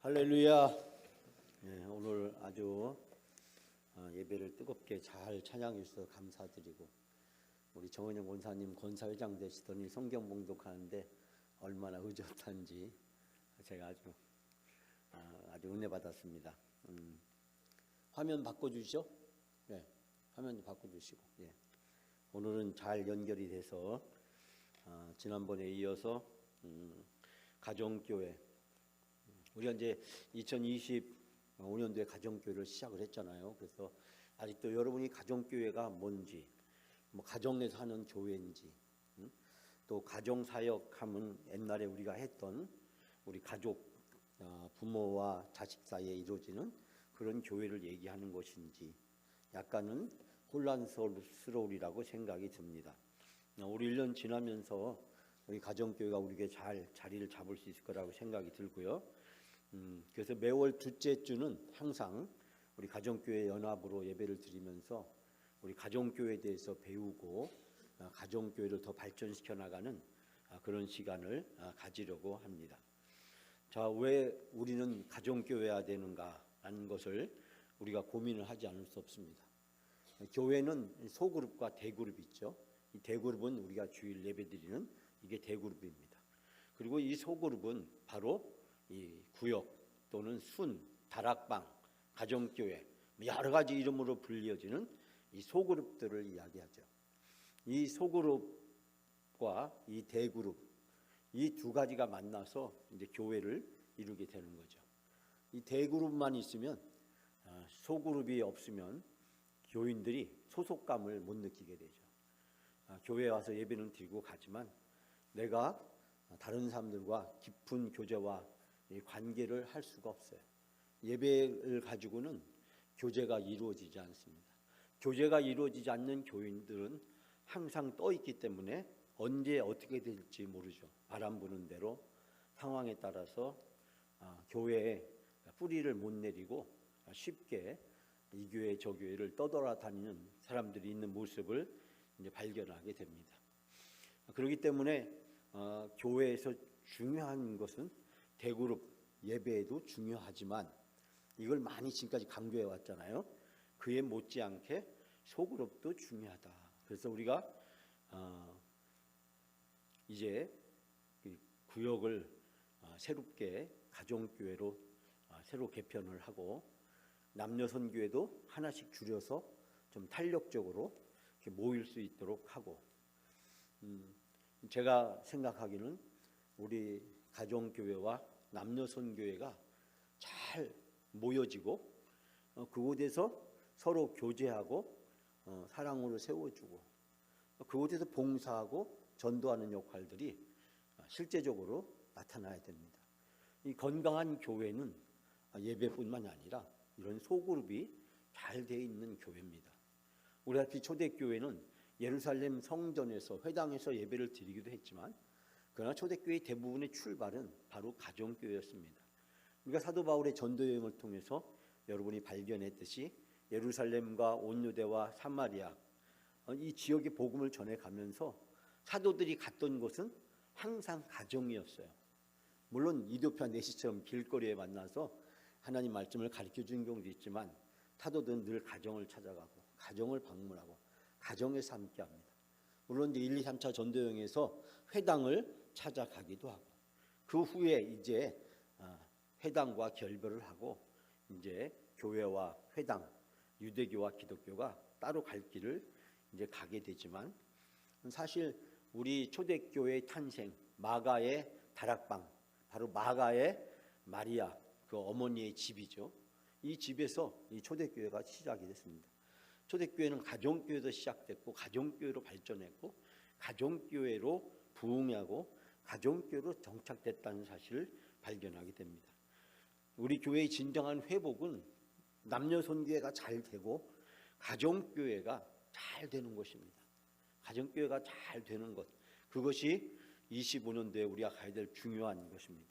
할렐루야. 오늘 아주 예배를 뜨겁게 잘 찬양해 주셔서 감사드리고, 우리 정은영 권사님 권사회장 되시더니 성경 봉독하는데 얼마나 의젓한지 제가 아주 은혜 받았습니다. 화면 바꿔주시죠. 네, 화면 좀 바꿔주시고. 오늘은 잘 연결이 돼서 지난번에 이어서 가정교회, 우리가 이제 2025년도에 가정교회를 시작을 했잖아요. 그래서 아직도 여러분이 가정교회가 뭔지, 가정에서 하는 교회인지, 또 가정사역하면 옛날에 우리가 했던 우리 가족, 부모와 자식 사이에 이루어지는 그런 교회를 얘기하는 것인지 약간은 혼란스러우리라고 생각이 듭니다. 우리 1년 지나면서 우리 가정교회가 우리에게 잘 자리를 잡을 수 있을 거라고 생각이 들고요. 그래서 매월 둘째 주는 항상 우리 가정교회 연합으로 예배를 드리면서 우리 가정교회에 대해서 배우고 가정교회를 더 발전시켜 나가는 그런 시간을 가지려고 합니다. 자, 왜 우리는 가정교회야 되는가라는 것을 우리가 고민을 하지 않을 수 없습니다. 교회는 소그룹과 대그룹이 있죠. 이 대그룹은 우리가 주일 예배 드리는 이게 대그룹입니다. 그리고 이 소그룹은 바로 이 구역 또는 순, 다락방, 가정교회, 여러 가지 이름으로 불리어지는 이 소그룹들을 이야기하죠. 이 소그룹과 이 대그룹, 이 두 가지가 만나서 이제 교회를 이루게 되는 거죠. 이 대그룹만 있으면, 소그룹이 없으면 교인들이 소속감을 못 느끼게 되죠. 교회에 와서 예배는 드리고 가지만 내가 다른 사람들과 깊은 교제와 관계를 할 수가 없어요. 예배를 가지고는 교제가 이루어지지 않습니다. 교제가 이루어지지 않는 교인들은 항상 떠 있기 때문에 언제 어떻게 될지 모르죠. 바람 부는 대로 상황에 따라서 교회에 뿌리를 못 내리고 쉽게 이 교회 저 교회를 떠돌아다니는 사람들이 있는 모습을 이제 발견하게 됩니다. 그렇기 때문에 교회에서 중요한 것은 대그룹 예배에도 중요하지만 이걸 많이 지금까지 강조해 왔잖아요. 그에 못지않게 소그룹도 중요하다. 그래서 우리가 이제 구역을 새롭게 가정교회로 새로 개편을 하고 남녀선교회도 하나씩 줄여서 좀 탄력적으로 이렇게 모일 수 있도록 하고, 제가 생각하기는 우리 가정교회와 남녀선교회가 잘 모여지고 그곳에서 서로 교제하고 사랑으로 세워주고 그곳에서 봉사하고 전도하는 역할들이 실제적으로 나타나야 됩니다. 이 건강한 교회는 예배뿐만이 아니라 이런 소그룹이 잘 돼 있는 교회입니다. 우리 같이 초대교회는 예루살렘 성전에서 회당에서 예배를 드리기도 했지만, 그러나 초대교회의 대부분의 출발은 바로 가정교회였습니다. 우리가 사도 바울의 전도여행을 통해서 여러분이 발견했듯이 예루살렘과 온 유대와 사마리아 이 지역의 복음을 전해가면서 사도들이 갔던 곳은 항상 가정이었어요. 물론 이디오피아 내시처럼 길거리에 만나서 하나님 말씀을 가르쳐 준 경우도 있지만 사도들은 늘 가정을 찾아가고 가정을 방문하고 가정에서 함께합니다. 물론 이제 1, 2, 3차 전도여행에서 회당을 찾아가기도 하고 그 후에 이제 회당과 결별을 하고 이제 교회와 회당, 유대교와 기독교가 따로 갈 길을 이제 가게 되지만, 사실 우리 초대교회의 탄생, 마가의 다락방, 바로 마가의 마리아 그 어머니의 집이죠. 이 집에서 이 초대교회가 시작이 됐습니다. 초대교회는 가정교회도 시작됐고 가정교회로 발전했고 가정교회로 부흥하고 가정교회로 정착됐다는 사실을 발견하게 됩니다. 우리 교회의 진정한 회복은 남녀선교회가 잘 되고 가정교회가 잘 되는 것입니다. 가정교회가 잘 되는 것, 그것이 25년도에 우리가 가야 될 중요한 것입니다.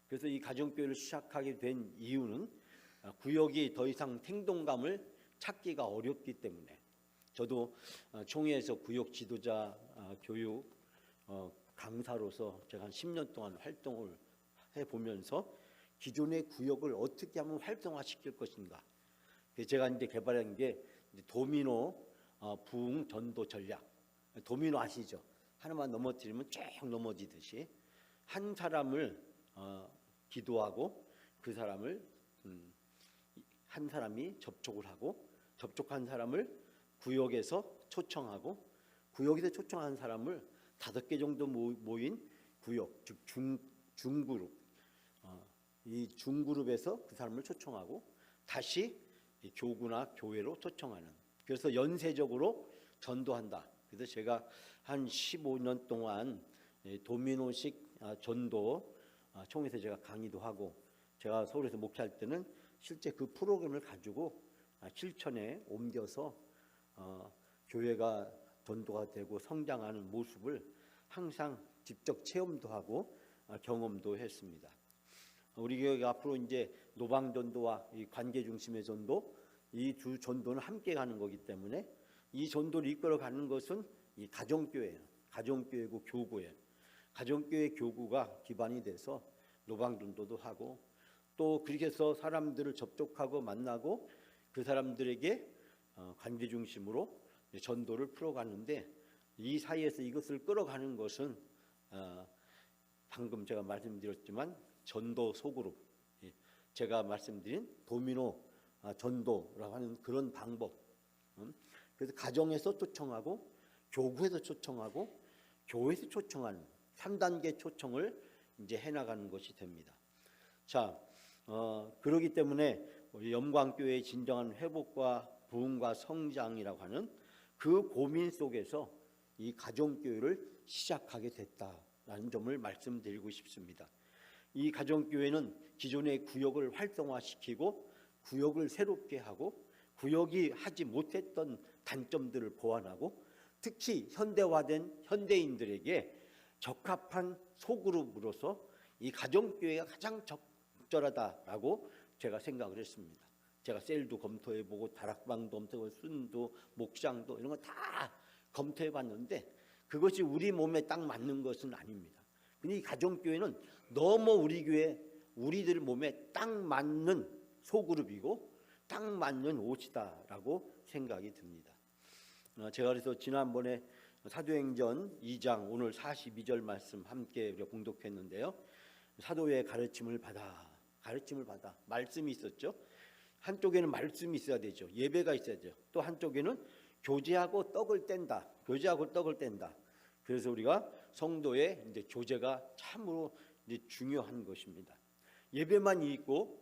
그래서 이 가정교회를 시작하게 된 이유는 구역이 더 이상 생동감을 찾기가 어렵기 때문에, 저도 총회에서 구역 지도자 교육 강사로서 제가 한 10년 동안 활동을 해보면서 기존의 구역을 어떻게 하면 활성화시킬 것인가. 제가 이제 개발한 게 도미노 부흥 전도 전략. 도미노 아시죠? 하나만 넘어뜨리면 쭉 넘어지듯이 한 사람을 기도하고 그 사람을 한 사람이 접촉을 하고 접촉한 사람을 구역에서 초청하고 구역에서 초청한 사람을 5개 정도 모인 구역, 즉 중그룹, 이 중그룹에서 그 사람을 초청하고 다시 교구나 교회로 초청하는, 그래서 연쇄적으로 전도한다. 그래서 제가 한 15년 동안 도미노식 전도 총회에서 제가 강의도 하고, 제가 서울에서 목회할 때는 실제 그 프로그램을 가지고 실천에 옮겨서 교회가 전도가 되고 성장하는 모습을 항상 직접 체험도 하고 경험도 했습니다. 우리 교회가 앞으로 이제 노방 전도와 이 관계 중심의 전도, 이 두 전도는 함께 가는 거기 때문에 이 전도를 이끌어 가는 것은 이 가정교회예요. 가정교회고 교구예요. 가정교회 교구가 기반이 돼서 노방 전도도 하고, 또 그렇게 해서 사람들을 접촉하고 만나고 그 사람들에게 관계 중심으로 전도를 풀어가는데, 이 사이에서 이것을 끌어가는 것은 방금 제가 말씀드렸지만 전도 소그룹, 제가 말씀드린 도미노 전도라고 하는 그런 방법. 그래서 가정에서 초청하고 교구에서 초청하고 교회에서 초청하는 3단계 초청을 이제 해나가는 것이 됩니다. 자, 그러기 때문에 우리 영광교회의 진정한 회복과 부흥과 성장이라고 하는 그 고민 속에서 이 가정교회를 시작하게 됐다라는 점을 말씀드리고 싶습니다. 이 가정교회는 기존의 구역을 활성화시키고 구역을 새롭게 하고 구역이 하지 못했던 단점들을 보완하고, 특히 현대화된 현대인들에게 적합한 소그룹으로서 이 가정교회가 가장 적절하다라고 제가 생각을 했습니다. 제가 셀도 검토해보고 다락방도 검토해보고 순도 목장도 이런 거 다 검토해봤는데 그것이 우리 몸에 딱 맞는 것은 아닙니다. 근데 이 가정교회는 너무 우리 교회 우리들 몸에 딱 맞는 소그룹이고 딱 맞는 옷이다라고 생각이 듭니다. 제가 그래서 지난번에 사도행전 2장 오늘 42절 말씀 함께 우리가 봉독했는데요. 사도의 가르침을 받아 말씀이 있었죠. 한쪽에는 말씀이 있어야 되죠. 예배가 있어야죠. 또 한쪽에는 교제하고 떡을 뗀다. 그래서 우리가 성도의 이제 교제가 참으로 이제 중요한 것입니다. 예배만 있고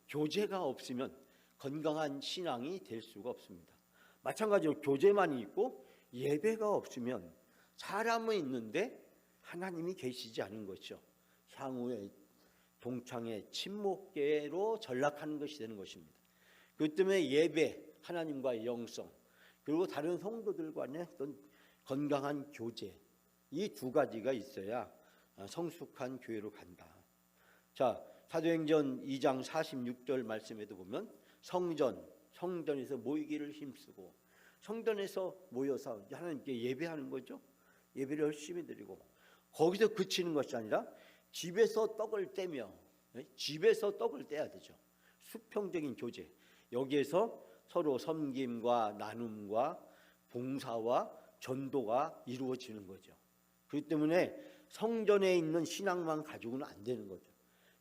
교제가 없으면 건강한 신앙이 될 수가 없습니다. 마찬가지로 교제만 있고 예배가 없으면 사람은 있는데 하나님이 계시지 않은 것이죠. 향후에 동창의 침묵계로 전락하는 것이 되는 것입니다. 그렇기 때문에 예배, 하나님과의 영성, 그리고 다른 성도들과의 어떤 건강한 교제, 이 두 가지가 있어야 성숙한 교회로 간다. 자, 사도행전 2장 46절 말씀에도 보면 성전에서 모이기를 힘쓰고, 성전에서 모여서 하나님께 예배하는 거죠. 예배를 열심히 드리고, 거기서 그치는 것이 아니라 집에서 떡을 떼며, 집에서 떡을 떼야 되죠. 수평적인 교제, 여기에서 서로 섬김과 나눔과 봉사와 전도가 이루어지는 거죠. 그렇기 때문에 성전에 있는 신앙만 가지고는 안 되는 거죠.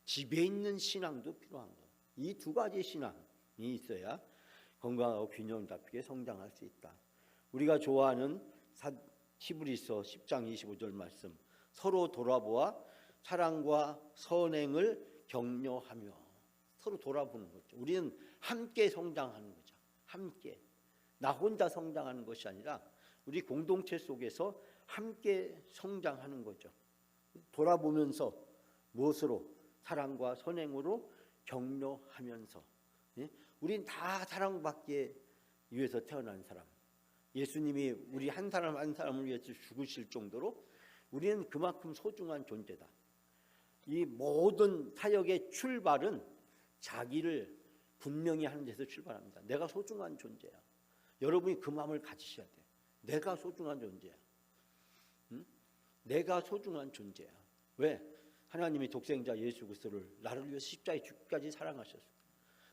집에 있는 신앙도 필요한 거예요. 이 두 가지 신앙이 있어야 건강하고 균형 잡히게 성장할 수 있다. 우리가 좋아하는 히브리서 10장 25절 말씀, 서로 돌아보아 사랑과 선행을 격려하며, 서로 돌아보는 거죠. 우리는 함께 성장하는 거죠. 함께, 나 혼자 성장하는 것이 아니라 우리 공동체 속에서 함께 성장하는 거죠. 돌아보면서 무엇으로? 사랑과 선행으로 격려하면서. 우린 다 사랑받기 위해서 태어난 사람. 예수님이 우리 한 사람 한 사람을 위해서 죽으실 정도로 우리는 그만큼 소중한 존재다. 이 모든 사역의 출발은 자기를 분명히 하는 데서 출발합니다. 내가 소중한 존재야. 여러분이 그 마음을 가지셔야 돼요. 내가 소중한 존재야. 내가 소중한 존재야. 왜? 하나님이 독생자 예수 그리스도를 나를 위해 십자가에 죽기까지 사랑하셨어요.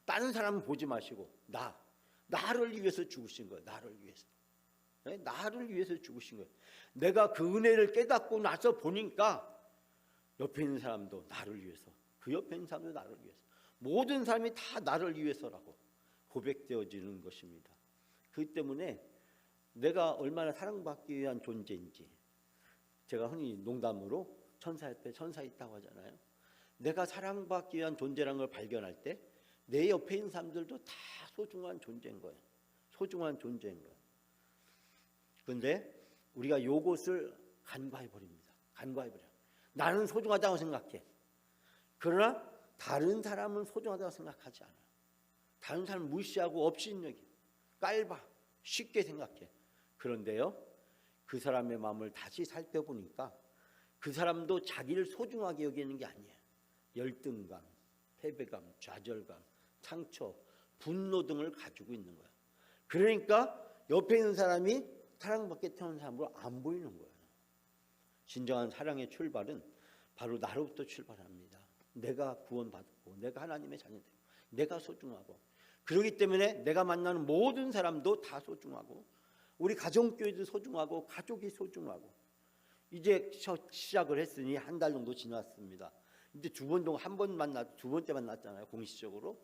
다른 사람은 보지 마시고 나를 위해서 죽으신 거예요. 나를 위해서. 네? 나를 위해서 죽으신 거예요. 내가 그 은혜를 깨닫고 나서 보니까 옆에 있는 사람도 나를 위해서, 그 옆에 있는 사람도 나를 위해서, 모든 사람이 다 나를 위해서라고 고백되어지는 것입니다. 그렇기 때문에 내가 얼마나 사랑받기 위한 존재인지, 제가 흔히 농담으로 천사 옆에 천사 있다고 하잖아요. 내가 사랑받기 위한 존재라는 걸 발견할 때 내 옆에 있는 사람들도 다 소중한 존재인 거예요. 소중한 존재인 거예요. 그런데 우리가 요것을 간과해 버립니다. 간과해 버려요. 나는 소중하다고 생각해. 그러나 다른 사람은 소중하다고 생각하지 않아요. 다른 사람 무시하고 업신여겨, 깔봐, 쉽게 생각해. 그런데요, 그 사람의 마음을 다시 살펴보니까 그 사람도 자기를 소중하게 여기는 게 아니에요. 열등감, 패배감, 좌절감, 상처, 분노 등을 가지고 있는 거예요. 그러니까 옆에 있는 사람이 사랑받게 태어난 사람으로 안 보이는 거예요. 진정한 사랑의 출발은 바로 나로부터 출발합니다. 내가 구원받고 내가 하나님의 자녀되고 내가 소중하고, 그렇기 때문에 내가 만나는 모든 사람도 다 소중하고, 우리 가정교회도 소중하고, 가족이 소중하고. 이제 시작을 했으니 한 달 정도 지났습니다. 이제 두 번 동안 두 번째 만났잖아요, 공식적으로.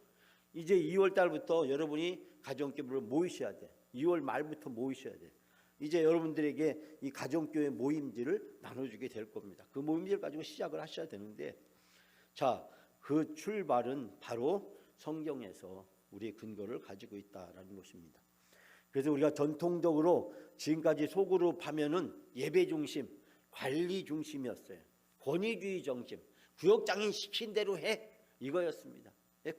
이제 2월 달부터 여러분이 가정교회를 모이셔야 돼. 2월 말부터 모이셔야 돼. 이제 여러분들에게 이 가정교회 모임들을 나눠주게 될 겁니다. 그 모임들 가지고 시작을 하셔야 되는데, 자, 그 출발은 바로 성경에서 우리의 근거를 가지고 있다라는 것입니다. 그래서 우리가 전통적으로 지금까지 소그룹 하면은 예배 중심, 관리 중심이었어요. 권위주의 정신, 구역장이 시킨 대로 해, 이거였습니다. 예,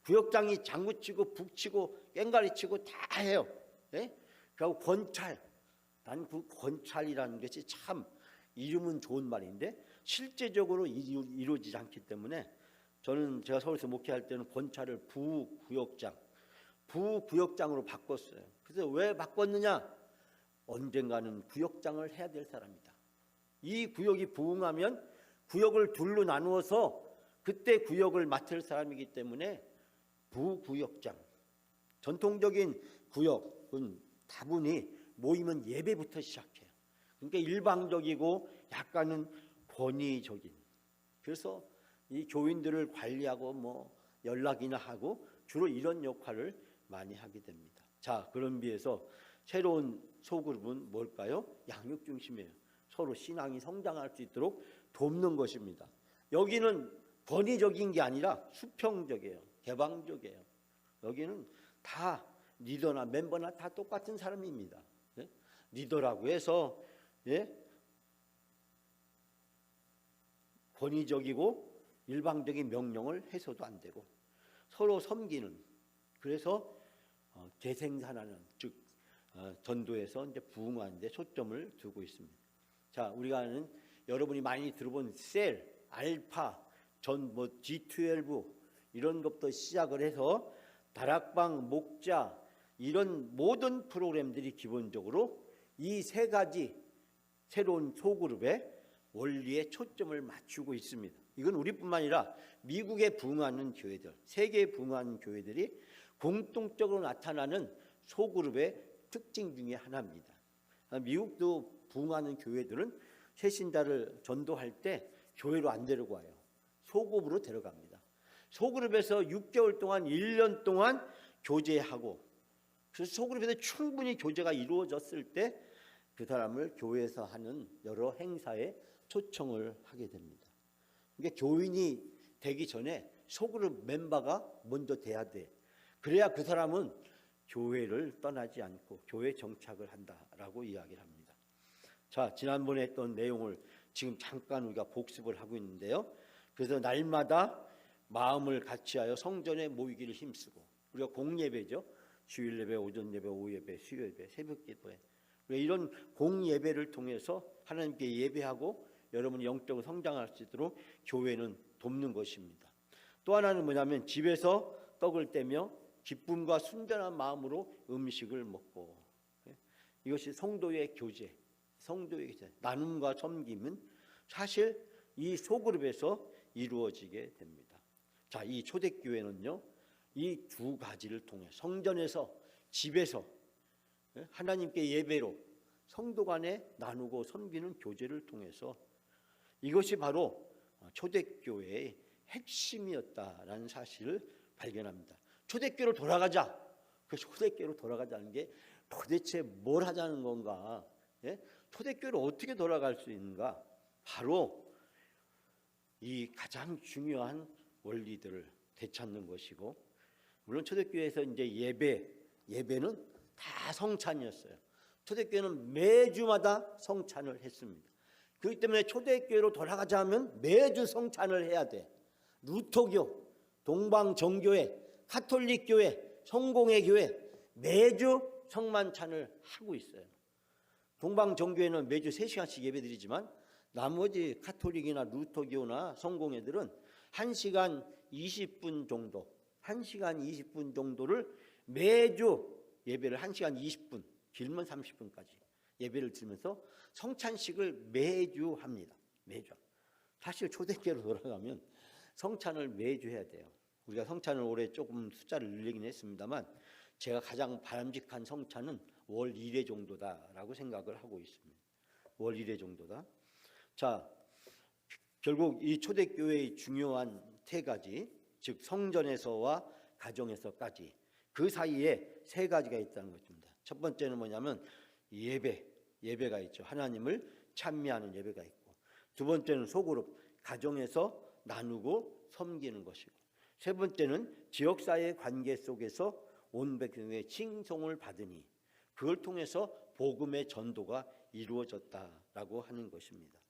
구역장이 장구치고 북치고 꽹가리치고 다 해요. 예? 그리고 권찰, 난 그 권찰이라는 것이 참 이름은 좋은 말인데 실제적으로 이루어지지 않기 때문에, 저는 제가 서울에서 목회할 때는 권찰을 부구역장으로 바꿨어요. 그래서 왜 바꿨느냐? 언젠가는 구역장을 해야 될 사람이다. 이 구역이 부흥하면 구역을 둘로 나누어서 그때 구역을 맡을 사람이기 때문에 부구역장. 전통적인 구역은 다분히 모이면 예배부터 시작해요. 그러니까 일방적이고 약간은 권위적인. 그래서 이 교인들을 관리하고 뭐 연락이나 하고 주로 이런 역할을 많이 하게 됩니다. 자, 그런 비해서 새로운 소그룹은 뭘까요? 양육 중심이에요. 서로 신앙이 성장할 수 있도록 돕는 것입니다. 여기는 권위적인 게 아니라 수평적이에요. 개방적이에요. 여기는 다 리더나 멤버나 다 똑같은 사람입니다. 예? 리더라고 해서 권위적이고 일방적인 명령을 해서도 안 되고, 서로 섬기는, 그래서 재생산하는, 즉 전도에서 이제 부흥하는 데 초점을 두고 있습니다. 자, 우리가 아는, 여러분이 많이 들어본 셀, 알파, G12 이런 것부터 시작을 해서 다락방, 목자, 이런 모든 프로그램들이 기본적으로 이 세 가지 새로운 소그룹의 원리에 초점을 맞추고 있습니다. 이건 우리뿐만 아니라 미국에 부흥하는 교회들, 세계에 부흥하는 교회들이 공통적으로 나타나는 소그룹의 특징 중에 하나입니다. 미국도 부흥하는 교회들은 새신자를 전도할 때 교회로 안 데리고 와요. 소그룹으로 데려갑니다. 소그룹에서 6개월 동안 1년 동안 교제하고, 그래서 소그룹에서 충분히 교제가 이루어졌을 때 그 사람을 교회에서 하는 여러 행사에 초청을 하게 됩니다. 그러니까 교인이 되기 전에 소그룹 멤버가 먼저 돼야 돼. 그래야 그 사람은 교회를 떠나지 않고 교회 정착을 한다라고 이야기를 합니다. 자, 지난번에 했던 내용을 지금 잠깐 우리가 복습을 하고 있는데요. 그래서 날마다 마음을 같이하여 성전에 모이기를 힘쓰고, 우리가 공예배죠. 주일 예배, 오전 예배, 오후 예배, 수요 예배, 새벽 예배, 이런 공예배를 통해서 하나님께 예배하고 여러분이 영적으로 성장할 수 있도록 교회는 돕는 것입니다. 또 하나는 뭐냐면 집에서 떡을 떼며 기쁨과 순전한 마음으로 음식을 먹고, 이것이 성도의 교제, 성도의 교제, 나눔과 섬김은 사실 이 소그룹에서 이루어지게 됩니다. 자, 이 초대교회는요, 이 두 가지를 통해 성전에서, 집에서 하나님께 예배로 성도 간에 나누고 섬기는 교제를 통해서 이것이 바로 초대교회의 핵심이었다라는 사실을 발견합니다. 초대교회로 돌아가자. 그 초대교회로 돌아가자는 게 도대체 뭘 하자는 건가? 초대교회로 어떻게 돌아갈 수 있는가? 바로 이 가장 중요한 원리들을 되찾는 것이고, 물론 초대교회에서 이제 예배는 다 성찬이었어요. 초대교회는 매주마다 성찬을 했습니다. 그렇기 때문에 초대교회로 돌아가자 하면 매주 성찬을 해야 돼. 루터교, 동방정교회, 가톨릭교회, 성공회 교회 매주 성만찬을 하고 있어요. 동방정교회는 매주 3시간씩 예배드리지만 나머지 가톨릭이나 루터교나 성공회들은 1시간 20분 정도, 1시간 20분 정도를 매주 예배를 1시간 20분, 길면 30분까지 예배를 드리면서 성찬식을 매주 합니다. 매주. 사실 초대교회로 돌아가면 성찬을 매주 해야 돼요. 우리가 성찬을 올해 조금 숫자를 늘리긴 했습니다만 제가 가장 바람직한 성찬은 월 1회 정도다라고 생각을 하고 있습니다. 월 1회 정도다. 자, 결국 이 초대교회의 중요한 세 가지, 즉 성전에서와 가정에서까지 그 사이에 세 가지가 있다는 것입니다. 첫 번째는 뭐냐면 예배가 있죠. 하나님을 찬미하는 예배가 있고, 두 번째는 소그룹, 가정에서 나누고 섬기는 것이고, 세 번째는 지역사회 관계 속에서 온 백성의 칭송을 받으니 그걸 통해서 복음의 전도가 이루어졌다라고 하는 것입니다.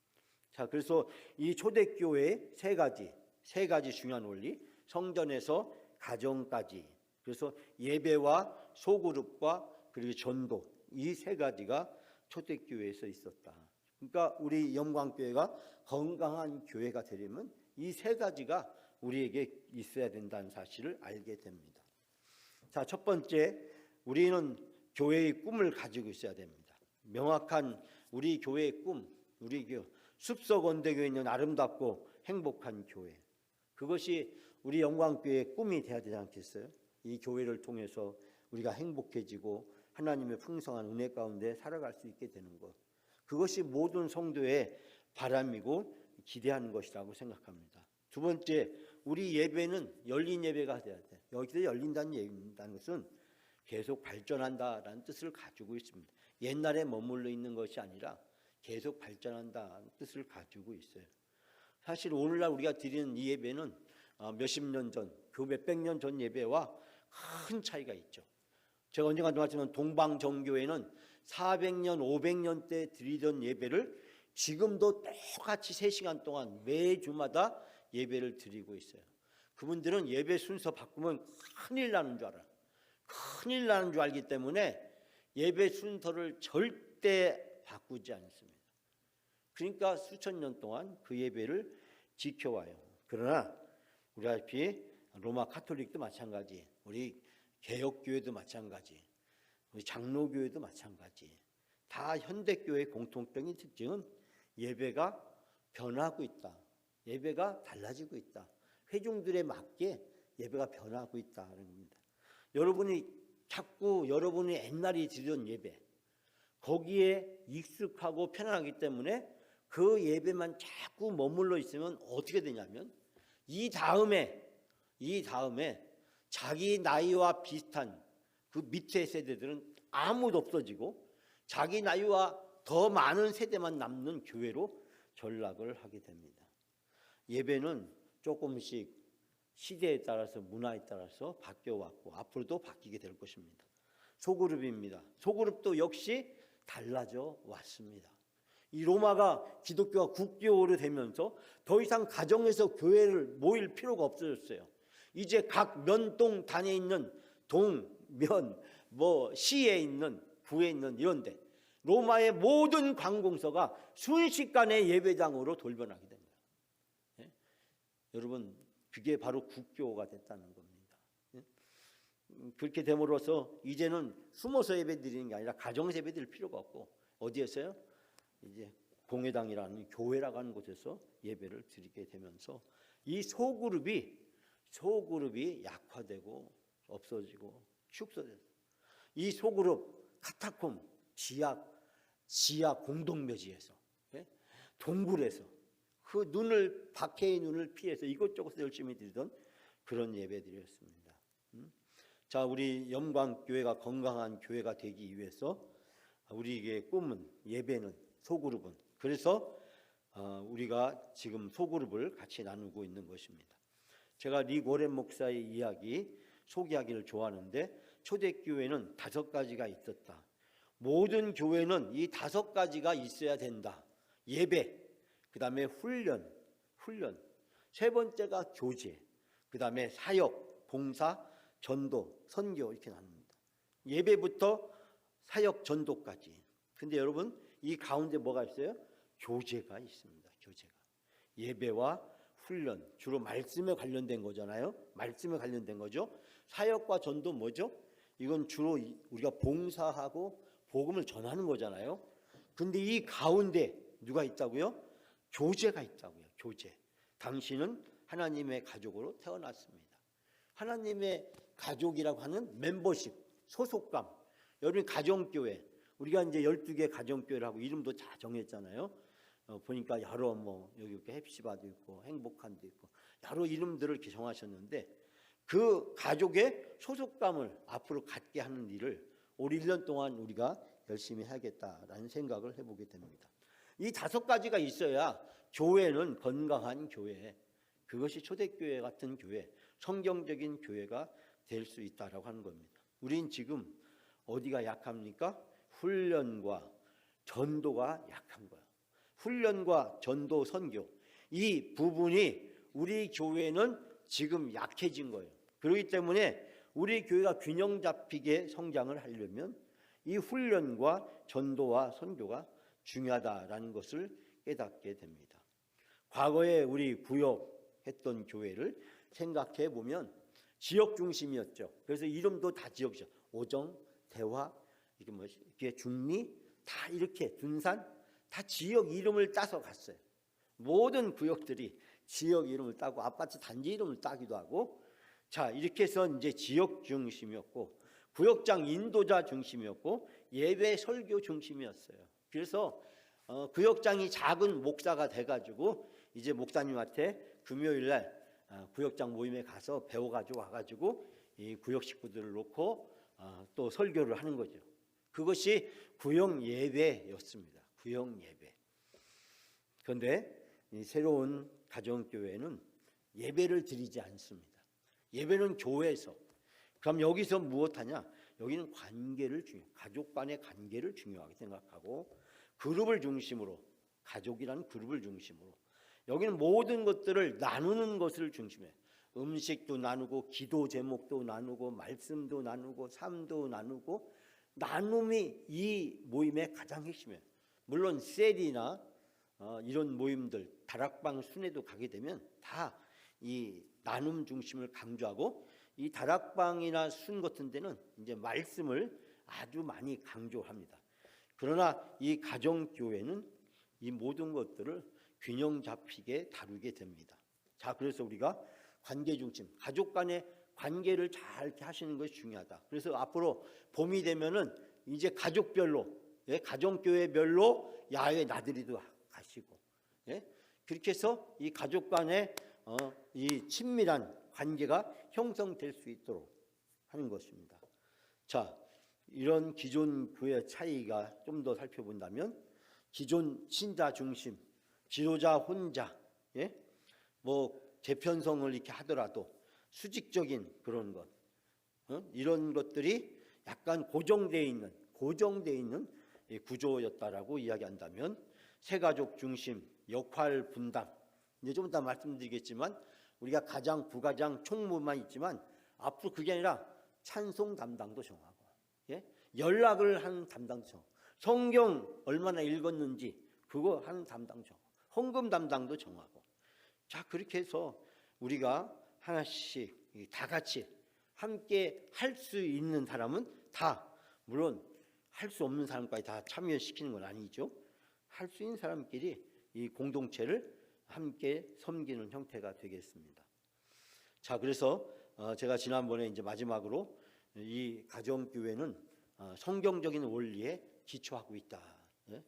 자, 그래서 이 초대교회의 세 가지 중요한 원리, 성전에서 가정까지, 그래서 예배와 소그룹과 그리고 전도, 이 세 가지가 초대교회에서 있었다. 그러니까 우리 영광교회가 건강한 교회가 되려면 이 세 가지가 우리에게 있어야 된다는 사실을 알게 됩니다. 자, 첫 번째, 우리는 교회의 꿈을 가지고 있어야 됩니다. 명확한 우리 교회의 꿈, 우리 숲속원대교에 있는 아름답고 행복한 교회, 그것이 우리 영광교회의 꿈이 되어야 되지 않겠어요? 이 교회를 통해서 우리가 행복해지고 하나님의 풍성한 은혜 가운데 살아갈 수 있게 되는 것, 그것이 모든 성도의 바람이고 기대하는 것이라고 생각합니다. 두 번째, 우리 예배는 열린 예배가 돼야 돼. 여기서 열린다는 것은 계속 발전한다라는 뜻을 가지고 있습니다. 옛날에 머물러 있는 것이 아니라 계속 발전한다는 뜻을 가지고 있어요. 사실 오늘날 우리가 드리는 이 예배는 몇십 년 전, 그 몇백 년 전 예배와 큰 차이가 있죠. 제가 언젠가도 말씀드렸지만 동방정교회는 400년, 500년 때 드리던 예배를 지금도 똑같이 3시간 동안 매주마다 예배를 드리고 있어요. 그분들은 예배 순서 바꾸면 큰일 나는 줄 알아요. 큰일 나는 줄 알기 때문에 예배 순서를 절대 바꾸지 않습니다. 그러니까 수천 년 동안 그 예배를 지켜와요. 그러나 우리 알다시피 로마 가톨릭도 마찬가지, 우리 개혁교회도 마찬가지, 우리 장로교회도 마찬가지, 다 현대교회의 공통적인 특징은 예배가 변하고 있다. 예배가 달라지고 있다. 회중들에 맞게 예배가 변하고 있다는 겁니다. 여러분이 자꾸 여러분이 옛날에 드리던 예배, 거기에 익숙하고 편안하기 때문에 그 예배만 자꾸 머물러 있으면 어떻게 되냐면 이 다음에 자기 나이와 비슷한 그 밑에 세대들은 아무도 없어지고 자기 나이와 더 많은 세대만 남는 교회로 전락을 하게 됩니다. 예배는 조금씩 시대에 따라서 문화에 따라서 바뀌어왔고 앞으로도 바뀌게 될 것입니다. 소그룹입니다. 소그룹도 역시 달라져 왔습니다. 이 로마가 기독교가 국교로 되면서 더 이상 가정에서 교회를 모일 필요가 없어졌어요. 이제 각 면동 단에 있는 동, 면, 시에 있는, 구에 있는 이런 데 로마의 모든 관공서가 순식간에 예배장으로 돌변하게 됩니다. 예? 여러분, 그게 바로 국교가 됐다는 겁니다. 예? 그렇게 됨으로써 이제는 숨어서 예배 드리는 게 아니라 가정에서 예배 드릴 필요가 없고 어디에서요? 이제 공회당이라는 교회라고 하는 곳에서 예배를 드리게 되면서 이 소그룹이 약화되고 없어지고 축소돼서 이 소그룹 카타콤 지하 공동묘지에서 동굴에서 그 박해의 눈을 피해서 이곳저곳에서 열심히 드리던 그런 예배들이었습니다. 자, 우리 영광교회가 건강한 교회가 되기 위해서 우리에게 꿈은 예배는 소그룹은 그래서 우리가 지금 소그룹을 같이 나누고 있는 것입니다. 제가 릭 오렌 목사의 이야기 소개하기를 좋아하는데 초대교회는 5가지가 있었다. 모든 교회는 이 5가지가 있어야 된다. 예배, 그 다음에 훈련, 세 번째가 교제, 그 다음에 사역, 봉사, 전도, 선교 이렇게 나눕니다. 예배부터 사역, 전도까지. 근데 여러분 이 가운데 뭐가 있어요? 교제가 있습니다. 교제가. 예배와 훈련, 주로 말씀에 관련된 거잖아요. 말씀에 관련된 거죠. 사역과 전도 뭐죠? 이건 주로 우리가 봉사하고 복음을 전하는 거잖아요. 근데 이 가운데 누가 있다고요? 교제가 있다고요. 교제. 당신은 하나님의 가족으로 태어났습니다. 하나님의 가족이라고 하는 멤버십, 소속감. 여러분 가정교회, 우리가 이제 12개 가정교회를 하고 이름도 다 정했잖아요. 보니까 여러 여기 이렇게 헵시바도 있고 행복한도 있고 여러 이름들을 이렇게 정하셨는데 그 가족의 소속감을 앞으로 갖게 하는 일을 올 1년 동안 우리가 열심히 하겠다라는 생각을 해보게 됩니다. 이 5가지가 있어야 교회는 건강한 교회, 그것이 초대교회 같은 교회, 성경적인 교회가 될 수 있다라고 하는 겁니다. 우린 지금 어디가 약합니까? 훈련과 전도가 약한 거야. 훈련과 전도, 선교 이 부분이 우리 교회는 지금 약해진 거예요. 그렇기 때문에 우리 교회가 균형 잡히게 성장을 하려면 이 훈련과 전도와 선교가 중요하다라는 것을 깨닫게 됩니다. 과거에 우리 구역했던 교회를 생각해 보면 지역 중심이었죠. 그래서 이름도 다 지역이죠. 오정, 대화, 이게 중리, 다 이렇게 둔산, 다 지역 이름을 따서 갔어요. 모든 구역들이 지역 이름을 따고 아파트 단지 이름을 따기도 하고, 자 이렇게 해서 이제 지역 중심이었고 구역장 인도자 중심이었고 예배 설교 중심이었어요. 그래서 구역장이 작은 목사가 돼가지고 이제 목사님한테 금요일날 구역장 모임에 가서 배워가지고 와가지고 이 구역 식구들을 놓고 또 설교를 하는 거죠. 그것이 구역 예배였습니다. 구역 예배. 그런데 이 새로운 가정교회는 예배를 드리지 않습니다. 예배는 교회에서. 그럼 여기서 무엇하냐? 여기는 가족 간의 관계를 중요하게 생각하고 그룹을 중심으로, 가족이라는 그룹을 중심으로 여기는 모든 것들을 나누는 것을 중심해. 음식도 나누고 기도 제목도 나누고 말씀도 나누고 삶도 나누고 나눔이 이 모임의 가장 핵심이에요. 물론 셀이나 이런 모임들 다락방 순회도 가게 되면 다 이 나눔 중심을 강조하고 이 다락방이나 순 같은 데는 이제 말씀을 아주 많이 강조합니다. 그러나 이 가정교회는 이 모든 것들을 균형 잡히게 다루게 됩니다. 자, 그래서 우리가 관계 중심, 가족 간의 관계를 잘 이렇게 하시는 것이 중요하다. 그래서 앞으로 봄이 되면은 이제 가족별로, 가정교회별로 야외 나들이도 가시고, 그렇게 해서 이 가족 간의 이 친밀한 관계가 형성될 수 있도록 하는 것입니다. 자, 이런 기존 교회 차이가 좀 더 살펴본다면 기존 신자 중심, 지도자 혼자, 재편성을 이렇게 하더라도 수직적인 그런 것, 이런 것들이 약간 고정되어 있는 구조였다라고 이야기한다면 새가족 중심, 역할 분담, 이제 좀 이따 말씀드리겠지만 우리가 가장, 부가장, 총무만 있지만 앞으로 그게 아니라 찬송 담당도 정하고, 연락을 하는 담당도 정하고, 성경 얼마나 읽었는지 그거 하는 담당도 정하고, 헌금 담당도 정하고. 자, 그렇게 해서 우리가 하나씩 다 같이 함께 할 수 있는 사람은 다, 물론 할 수 없는 사람까지 다 참여시키는 건 아니죠. 할 수 있는 사람끼리 이 공동체를 함께 섬기는 형태가 되겠습니다. 자, 그래서 제가 지난번에 이제 마지막으로 이 가정교회는 성경적인 원리에 기초하고 있다. 예?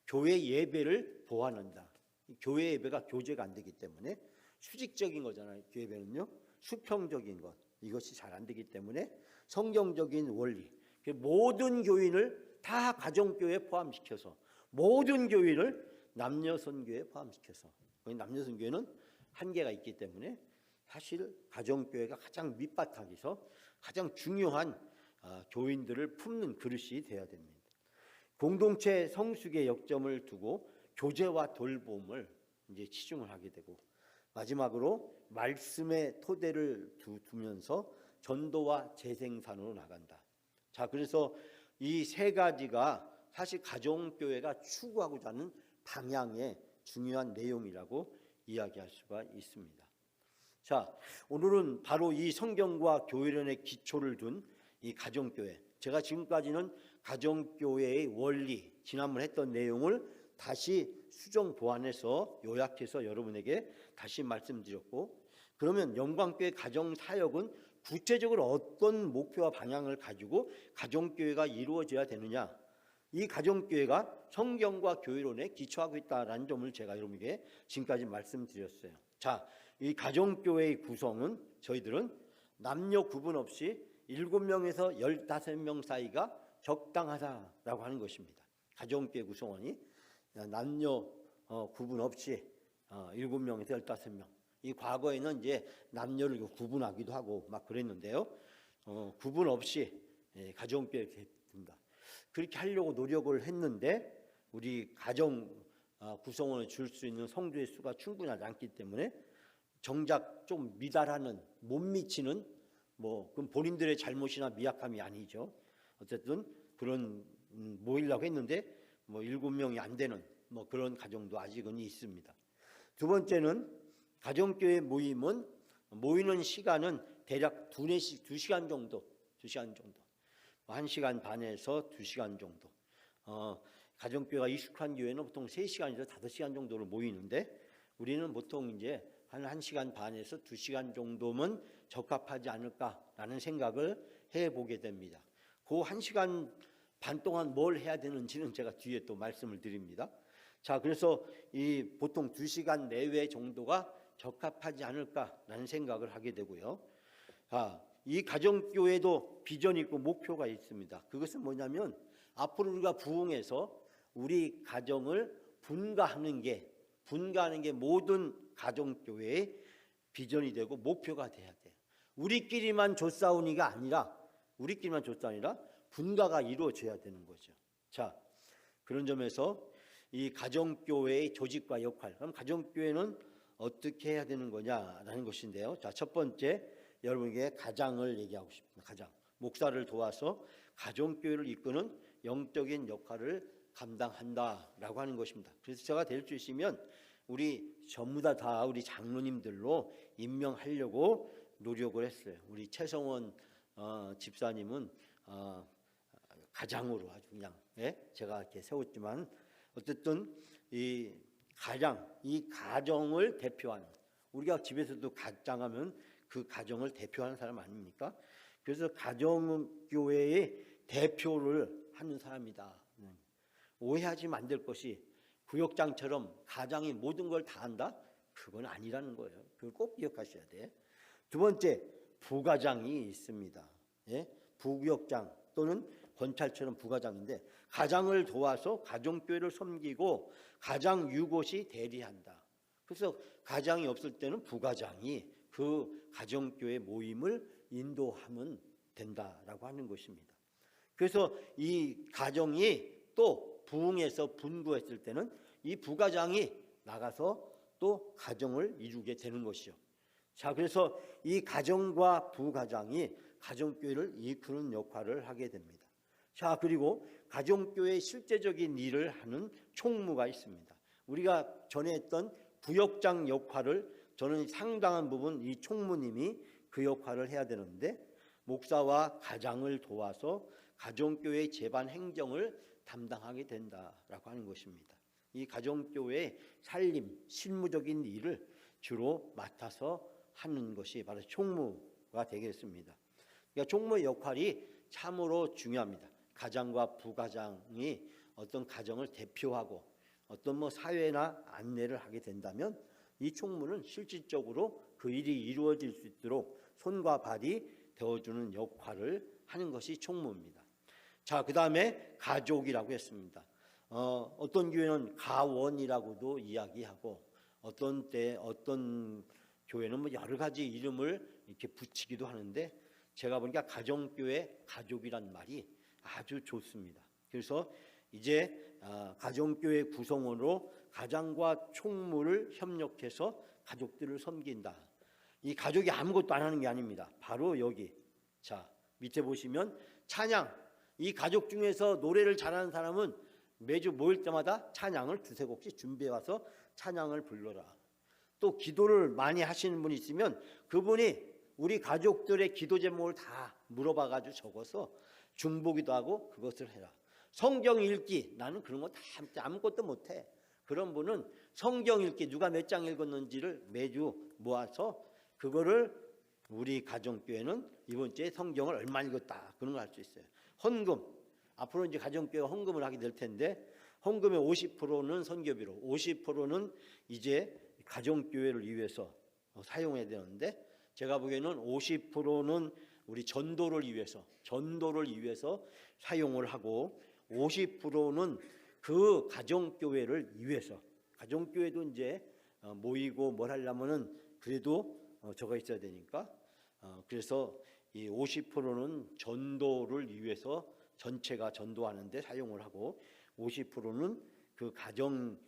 교회 예배를 보완한다. 교회 예배가 교제가 안 되기 때문에 수직적인 거잖아요. 교회 예배는요, 수평적인 것, 이것이 잘 안 되기 때문에 성경적인 원리, 모든 교인을 다 가정교회에 포함시켜서 모든 교인을 남녀선교에 포함시켜서, 남녀선교회는 한계가 있기 때문에 사실 가정교회가 가장 밑바닥에서 가장 중요한 교인들을 품는 그릇이 되어야 됩니다. 공동체 성숙의 역점을 두고 교제와 돌봄을 이제 치중을 하게 되고, 마지막으로 말씀의 토대를 두면서 전도와 재생산으로 나간다. 자, 그래서 이 세 가지가 사실 가정교회가 추구하고자 하는 방향의 중요한 내용이라고 이야기할 수가 있습니다. 자, 오늘은 바로 이 성경과 교회론의 기초를 둔 이 가정교회, 제가 지금까지는 가정교회의 원리, 지난번 했던 내용을 다시 수정 보완해서 요약해서 여러분에게 다시 말씀드렸고, 그러면 영광교회 가정사역은 구체적으로 어떤 목표와 방향을 가지고 가정교회가 이루어져야 되느냐, 이 가정교회가 성경과 교회론에 기초하고 있다는 점을 제가 여러분에게 지금까지 말씀드렸어요. 자, 이 가정교회의 구성은 저희들은 남녀 구분 없이 7명에서 15명 사이가 적당하다라고 하는 것입니다. 가정교회 구성원이 남녀 구분 없이 7명에서 15명. 이 과거에는 이제 남녀를 구분하기도 하고 막 그랬는데요. 구분 없이 가정교회 됩니다. 그렇게 하려고 노력을 했는데 우리 가정 구성원을 줄 수 있는 성도의 수가 충분하지 않기 때문에 정작 좀 미달하는, 못 미치는, 그럼 본인들의 잘못이나 미약함이 아니죠. 어쨌든 그런 모이려고 했는데 7명이 안 되는 그런 가정도 아직은 있습니다. 두 번째는 가정교회 모이는 시간은 대략 2시간 정도, 1시간 반에서 2시간 정도. 가정교회가 익숙한 교회는 보통 3시간에서 5시간 정도로 모이는데, 우리는 보통 이제 한 1시간 반에서 2시간 정도면 적합하지 않을까라는 생각을 해보게 됩니다. 그 1시간 반 동안 뭘 해야 되는지는 제가 뒤에 또 말씀을 드립니다. 자, 그래서 이 보통 2시간 내외 정도가 적합하지 않을까라는 생각을 하게 되고요. 이 가정교회도 비전이 있고 목표가 있습니다. 그것은 뭐냐면 앞으로 우리가 부흥해서 우리 가정을 분가하는 게 모든 가정교회의 비전이 되고 목표가 돼야 돼요. 우리끼리만 조싸우니가 아니라 분가가 이루어져야 되는 거죠. 자, 그런 점에서 이 가정교회의 조직과 역할, 그럼 가정교회는 어떻게 해야 되는 거냐라는 것인데요. 자, 첫 번째, 여러분에게 가장을 얘기하고 싶습니다. 가장, 목사를 도와서 가정교회를 이끄는 영적인 역할을 감당한다라고 하는 것입니다. 그래서 제가 될 수 있으면 우리 전부 다 우리 장로님들로 임명하려고 노력을 했어요. 우리 최성원 집사님은 가장으로 아주 그냥 제가 이렇게 세웠지만, 어쨌든 이 가정을 대표하는, 우리가 집에서도 가장하면 그 가정을 대표하는 사람 아닙니까? 그래서 가정교회의 대표를 하는 사람이다. 오해하시면 안 될 것이, 구역장처럼 가장이 모든 걸 다 한다? 그건 아니라는 거예요. 그걸 꼭 기억하셔야 돼. 두 번째, 부가장이 있습니다. 부구역장 또는 권찰처럼 부가장인데, 가장을 도와서 가정교회를 섬기고 가장 유곳이 대리한다. 그래서 가장이 없을 때는 부가장이 그 가정교회 모임을 인도하면 된다라고 하는 것입니다. 그래서 이 가정이 또 부흥해서 분구했을 때는 이 부가장이 나가서 또 가정을 이루게 되는 것이죠. 자, 그래서 이 가정과 부가장이 가정교회를 이끄는 역할을 하게 됩니다. 자, 그리고 가정교회의 실제적인 일을 하는 총무가 있습니다. 우리가 전에 했던 부역장 역할을 저는 상당한 부분 이 총무님이 그 역할을 해야 되는데, 목사와 가장을 도와서 가정교회 재반 행정을 담당하게 된다라고 하는 것입니다. 이 가정교회의 살림, 실무적인 일을 주로 맡아서 하는 것이 바로 총무가 되겠습니다. 그러니까 총무의 역할이 참으로 중요합니다. 가장과 부가장이 어떤 가정을 대표하고 어떤 사회나 안내를 하게 된다면 이 총무는 실질적으로 그 일이 이루어질 수 있도록 손과 발이 되어주는 역할을 하는 것이 총무입니다. 자, 그 다음에 가족이라고 했습니다. 어떤 교회는 가원이라고도 이야기하고 어떤 때 어떤 교회는 여러 가지 이름을 이렇게 붙이기도 하는데 제가 보니까 가정교회 가족이란 말이 아주 좋습니다. 그래서 이제 가정교회 구성원으로 가장과 총무를 협력해서 가족들을 섬긴다. 이 가족이 아무것도 안 하는 게 아닙니다. 바로 여기 자 밑에 보시면 찬양, 이 가족 중에서 노래를 잘하는 사람은 매주 모일 때마다 찬양을 두세 곡씩 준비해 와서 찬양을 불러라. 또 기도를 많이 하시는 분이 있으면 그분이 우리 가족들의 기도 제목을 다 물어봐 가지고 적어서 중보기도 하고 그것을 해라. 성경 읽기, 나는 그런 거 다 아무것도 못해. 그런 분은 성경 읽기, 누가 몇 장 읽었는지를 매주 모아서 그거를 우리 가정교회는 이번 주에 성경을 얼마 읽었다 그런 걸 알 수 있어요. 헌금, 앞으로 이제 가정교회가 헌금을 하게 될 텐데 헌금의 50%는 선교비로, 50%는 이제 가정교회를 위해서 사용해야 되는데 제가 보기에는 50%는 우리 전도를 위해서 사용을 하고 50%는 그 가정교회를 위해서, 가정교회도 이제 모이고 뭘 하려면은 그래도 저가 있어야 되니까 그래서 이 50%는 전도를 위해서 전체가 전도하는데 사용을 하고 50%는 그 가정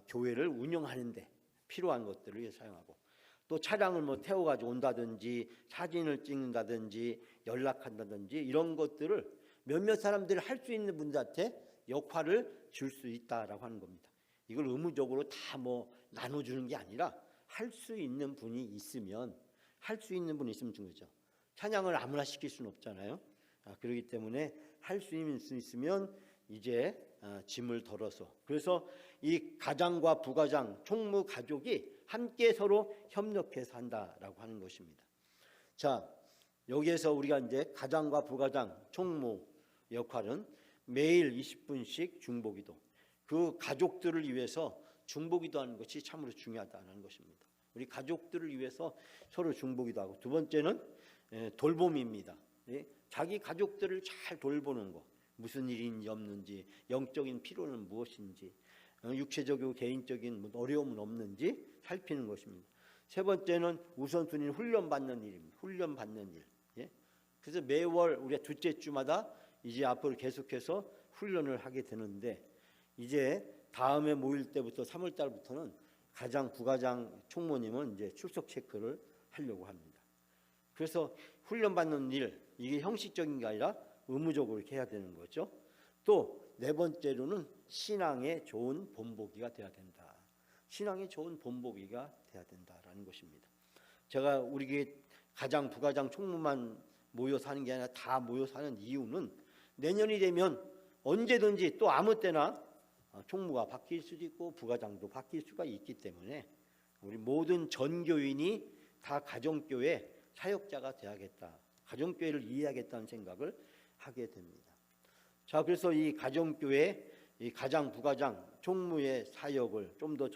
교회를 운영하는데 필요한 것들을 위해서 사용하고 또 차량을 태워가지고 온다든지 사진을 찍는다든지 연락한다든지 이런 것들을 몇몇 사람들이 할 수 있는 분들한테 역할을 줄 수 있다라고 하는 겁니다. 이걸 의무적으로 다 나눠주는 게 아니라 할 수 있는 분이 있으면 주는 거죠. 찬양을 아무나 시킬 수는 없잖아요. 그렇기 때문에 할 수 있으면 이제 짐을 덜어서 그래서 이 가장과 부가장, 총무 가족이 함께 서로 협력해서 한다라고 하는 것입니다. 자, 여기에서 우리가 이제 가장과 부가장, 총무 역할은 매일 20분씩 중보기도, 그 가족들을 위해서 중보기도 하는 것이 참으로 중요하다는 것입니다. 우리 가족들을 위해서 서로 중보기도 하고 두 번째는 돌봄입니다. 자기 가족들을 잘 돌보는 것, 무슨 일인지 없는지, 영적인 필요는 무엇인지, 육체적이고 개인적인 어려움은 없는지 살피는 것입니다. 세 번째는 우선순위는 훈련받는 일입니다. 훈련받는 일. 그래서 매월 우리가 둘째 주마다 이제 앞으로 계속해서 훈련을 하게 되는데 이제 다음에 모일 때부터 3월 달부터는 가장 부가장 총무님은 이제 출석 체크를 하려고 합니다. 그래서 훈련받는 일, 이게 형식적인 게 아니라 의무적으로 이렇게 해야 되는 거죠. 또 네 번째로는 신앙의 좋은 본보기가 돼야 된다. 신앙의 좋은 본보기가 돼야 된다라는 것입니다. 제가 우리 가장 부가장 총무만 모여 사는 게 아니라 다 모여 사는 이유는 내년이 되면 언제든지 또 아무 때나 총무가 바뀔 수도 있고 부가장도 바뀔 수가 있기 때문에 우리 모든 전교인이 다 가정교회 사역자가 돼야겠다. 가정교회를 이해하겠다는 생각을 하게 됩니다. 자, 그래서 이 가정교회, 이 가장, 부가장, 총무의 사역을 좀 더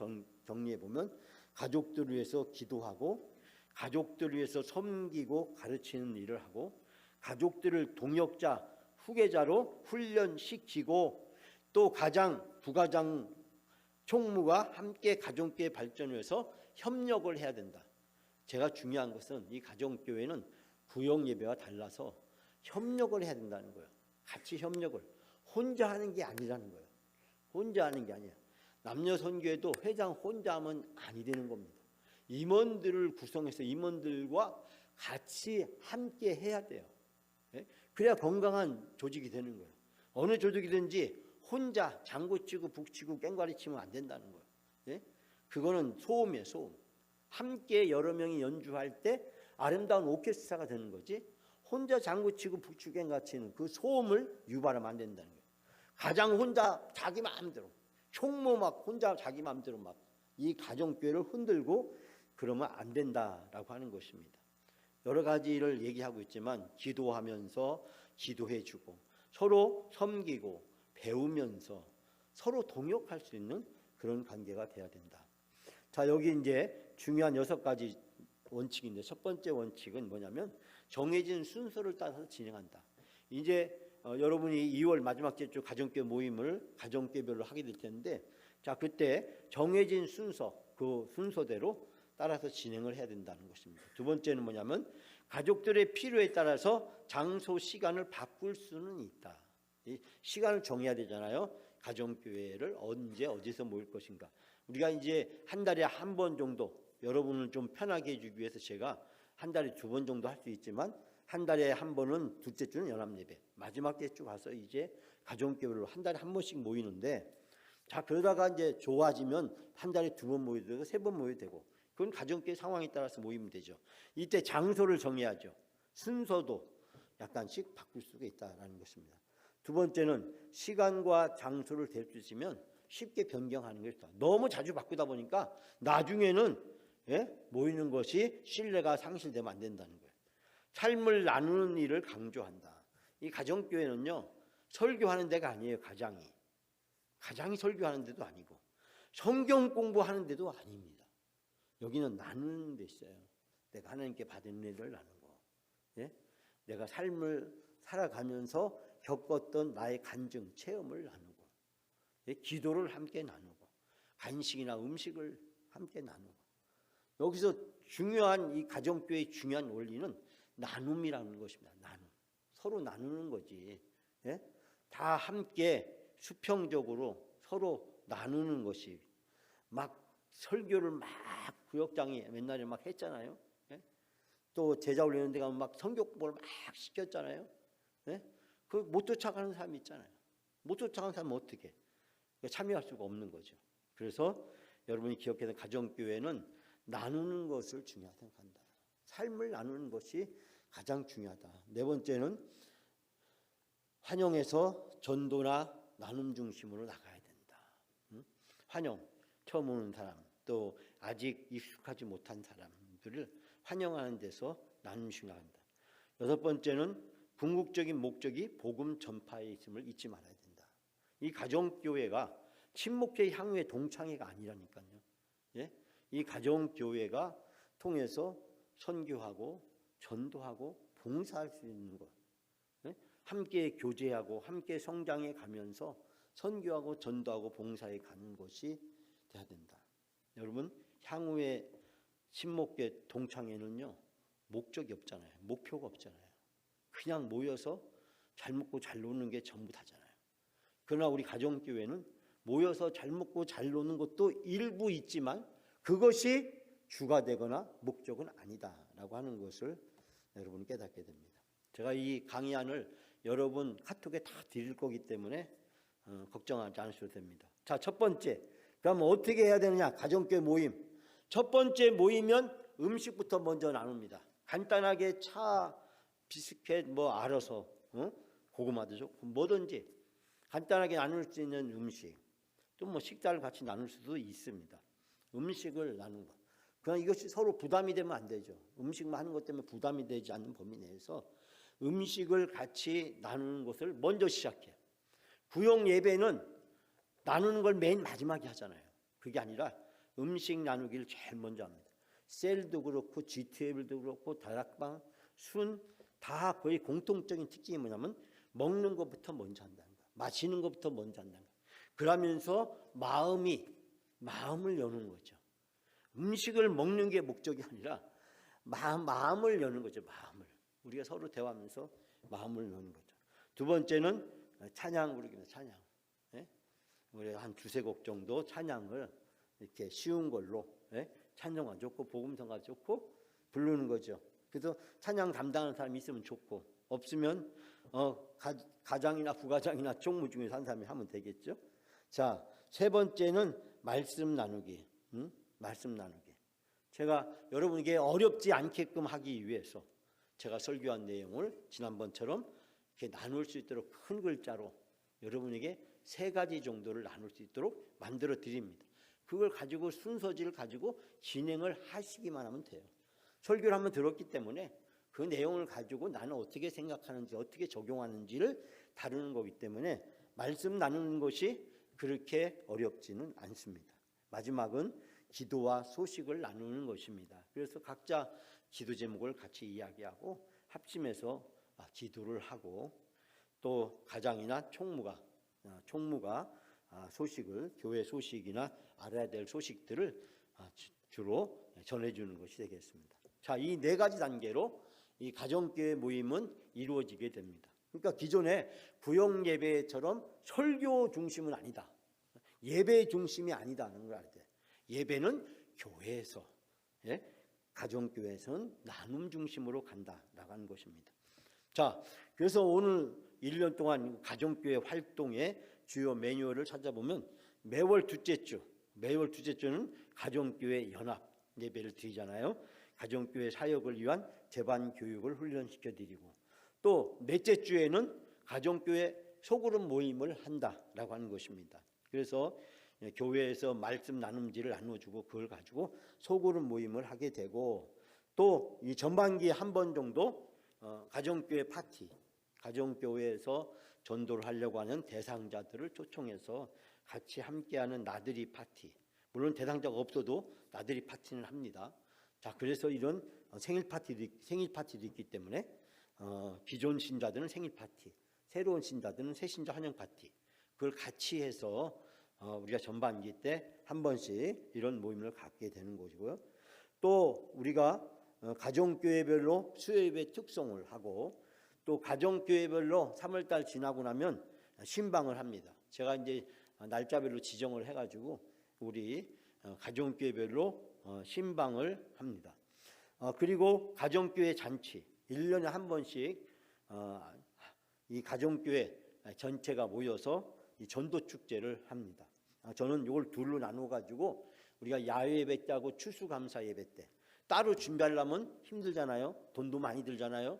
정리해 보면 가족들을 위해서 기도하고 가족들을 위해서 섬기고 가르치는 일을 하고 가족들을 동역자, 후계자로 훈련시키고 또 가장, 부가장, 총무가 함께 가정교회 발전을 위해서 협력을 해야 된다. 제가 중요한 것은 이 가정교회는 구역 예배와 달라서 협력을 해야 된다는 거예요. 같이 협력을. 혼자 하는 게 아니라는 거예요. 혼자 하는 게 아니야. 남녀 선교회도 회장 혼자 하면 아니 되는 겁니다. 임원들을 구성해서 임원들과 같이 함께 해야 돼요. 그래야 건강한 조직이 되는 거예요. 어느 조직이든지 혼자 장구치고 북치고 깽가리 치면 안 된다는 거예요. 그거는 소음이에요, 소음. 함께 여러 명이 연주할 때 아름다운 오케스트라가 되는 거지 혼자 장구치고 북치고 깽가리 치는 그 소음을 유발하면 안 된다는 거예요. 가장 혼자 자기 마음대로 총무 막 혼자 자기 마음대로 막 이 가정교회를 흔들고 그러면 안 된다라고 하는 것입니다. 여러 가지를 얘기하고 있지만 기도하면서 기도해주고 서로 섬기고 배우면서 서로 동역할 수 있는 그런 관계가 돼야 된다. 자, 여기 이제 중요한 6가지 원칙인데 첫 번째 원칙은 뭐냐면 정해진 순서를 따라서 진행한다. 이제 여러분이 2월 마지막 주 가정교회 모임을 가정교회별로 하게 될 텐데, 자, 그때 정해진 순서, 그 순서대로 따라서 진행을 해야 된다는 것입니다. 두 번째는 뭐냐면 가족들의 필요에 따라서 장소, 시간을 바꿀 수는 있다. 이 시간을 정해야 되잖아요. 가정교회를 언제 어디서 모일 것인가. 우리가 이제 한 달에 한 번 정도, 여러분을 좀 편하게 해주기 위해서 제가 한 달에 2번 정도 할 수 있지만 한 달에 한 번은 둘째 주는 연합예배, 마지막 주 가서 이제 가정교회로 한 달에 한 번씩 모이는데, 자, 그러다가 이제 좋아지면 한 달에 2번 모여도 되고 3번 모여도 되고, 그건 가정교회 상황에 따라서 모이면 되죠. 이때 장소를 정해야죠. 순서도 약간씩 바꿀 수가 있다라는 것입니다. 두 번째는 시간과 장소를 댈 수 있으면 쉽게 변경하는 게 있다. 너무 자주 바꾸다 보니까 나중에는 모이는 것이 신뢰가 상실되면 안 된다는 거예요. 삶을 나누는 일을 강조한다. 이 가정교회는요, 설교하는 데가 아니에요. 가장이 설교하는 데도 아니고 성경 공부하는 데도 아닙니다. 여기는 나누는 데 있어요. 내가 하나님께 받은 일을 나누고, 내가 삶을 살아가면서 겪었던 나의 간증, 체험을 나누고, 기도를 함께 나누고, 간식이나 음식을 함께 나누고. 여기서 중요한 이 가정교회의 중요한 원리는 나눔이라는 것입니다. 나눔. 서로 나누는 거지. 다 함께 수평적으로 서로 나누는 것이, 막 설교를 막 구역장이 맨날에 막 했잖아요. 또 제자 올리는 데 가면 막 성경 공부를 막 시켰잖아요. 그 못 쫓아가는 사람이 있잖아요. 못 쫓아가는 사람은 어떻게 참여할 수가 없는 거죠. 그래서 여러분이 기억해야 가정교회는 나누는 것을 중요하게 생각한다. 삶을 나누는 것이 가장 중요하다. 네 번째는 환영해서 전도나 나눔 중심으로 나가야 된다. 환영, 처음 오는 사람, 또 아직 익숙하지 못한 사람들을 환영하는 데서 나눔식 나간다. 여섯 번째는 궁극적인 목적이 복음 전파에 있음을 잊지 말아야 된다. 이 가정교회가 친목회 향후의 동창회가 아니라니까요. 이 가정교회가 통해서 선교하고 전도하고 봉사할 수 있는 것, 함께 교제하고 함께 성장해 가면서 선교하고 전도하고 봉사해 가는 것이 돼야 된다. 여러분, 향후의 친목회 동창회는요, 목적이 없잖아요. 목표가 없잖아요. 그냥 모여서 잘 먹고 잘 노는 게 전부 다잖아요. 그러나 우리 가정교회는 모여서 잘 먹고 잘 노는 것도 일부 있지만 그것이 주가 되거나 목적은 아니다라고 하는 것을 여러분이 깨닫게 됩니다. 제가 이 강의안을 여러분 카톡에 다 드릴 거기 때문에 걱정하지 않으셔도 됩니다. 자, 첫 번째, 그럼 어떻게 해야 되느냐? 가정교회 모임. 첫 번째 모이면 음식부터 먼저 나눕니다. 간단하게 차, 비스켓 뭐 알아서, 고구마도 좋고 뭐든지 간단하게 나눌 수 있는 음식, 또 뭐 식사를 같이 나눌 수도 있습니다. 음식을 나누는 것. 그냥 이것이 서로 부담이 되면 안 되죠. 음식만 하는 것 때문에 부담이 되지 않는 범위 내에서 음식을 같이 나누는 것을 먼저 시작해요. 구역 예배는 나누는 걸 맨 마지막에 하잖아요. 그게 아니라 음식 나누기를 제일 먼저 합니다. 셀도 그렇고 GTA도 그렇고 다락방, 순 다 거의 공통적인 특징이 뭐냐면 먹는 것부터 먼저 한다는 거예요. 마시는 것부터 먼저 한다는 거예요. 그러면서 마음을 여는 거죠. 음식을 먹는 게 목적이 아니라 마음을 여는 거죠. 마음을. 우리가 서로 대화하면서 마음을 여는 거죠. 두 번째는 찬양 부르기입니다. 찬양. 우리 한 2-3곡 정도 찬양을 이렇게 쉬운 걸로 찬송가 좋고 복음성가 좋고 부르는 거죠. 그래서 찬양 담당하는 사람이 있으면 좋고, 없으면 가장이나 부가장이나 총무 중에서 한 사람이 하면 되겠죠. 자, 세 번째는 말씀 나누기. 말씀 나누기. 제가 여러분에게 어렵지 않게끔 하기 위해서 제가 설교한 내용을 지난번처럼 이렇게 나눌 수 있도록 큰 글자로 여러분에게 3가지 정도를 나눌 수 있도록 만들어 드립니다. 그걸 가지고 순서지를 가지고 진행을 하시기만 하면 돼요. 설교를 한번 들었기 때문에 그 내용을 가지고 나는 어떻게 생각하는지 어떻게 적용하는지를 다루는 거기 때문에 말씀 나누는 것이 그렇게 어렵지는 않습니다. 마지막은 기도와 소식을 나누는 것입니다. 그래서 각자 기도 제목을 같이 이야기하고 합심해서 기도를 하고 또 가장이나 총무가 소식을 교회 소식이나 알아야 될 소식들을 주로 전해주는 것이 되겠습니다. 자, 이 4가지 단계로 이 가정교회 모임은 이루어지게 됩니다. 그러니까 기존의 구역 예배처럼 설교 중심은 아니다. 예배 중심이 아니다는 걸 알아야 돼. 예배는 교회에서, 가정교회에서는 나눔 중심으로 간다라고 하는 것입니다. 자, 그래서 오늘 1년 동안 가정교회 활동의 주요 매뉴얼을 찾아보면 매월 둘째 주는 가정교회 연합 예배를 드리잖아요. 가정교회 사역을 위한 재반 교육을 훈련시켜 드리고 또 넷째 주에는 가정교회 소그룹 모임을 한다라고 하는 것입니다. 그래서 교회에서 말씀 나눔지를 나눠주고 그걸 가지고 소그룹 모임을 하게 되고 또 이 전반기에 한 번 정도 가정교회 파티, 가정교회에서 전도를 하려고 하는 대상자들을 초청해서 같이 함께하는 나들이 파티, 물론 대상자가 없어도 나들이 파티는 합니다. 자, 그래서 이런 생일 파티도 있기 때문에 기존 신자들은 생일 파티, 새로운 신자들은 새신자 환영 파티, 그걸 같이 해서 우리가 전반기 때 한 번씩 이런 모임을 갖게 되는 것이고요. 또 우리가 가정교회별로 수요예배 특송을 하고 또 가정교회별로 3월달 지나고 나면 신방을 합니다. 제가 이제 날짜별로 지정을 해가지고 우리 가정교회별로 신방을 합니다. 그리고 가정교회 잔치 1년에 한 번씩 이 가정교회 전체가 모여서 이 전도축제를 합니다. 저는 이걸 둘로 나눠가지고 우리가 야외 예배 때하고 추수감사 예배 때 따로 준비하려면 힘들잖아요. 돈도 많이 들잖아요.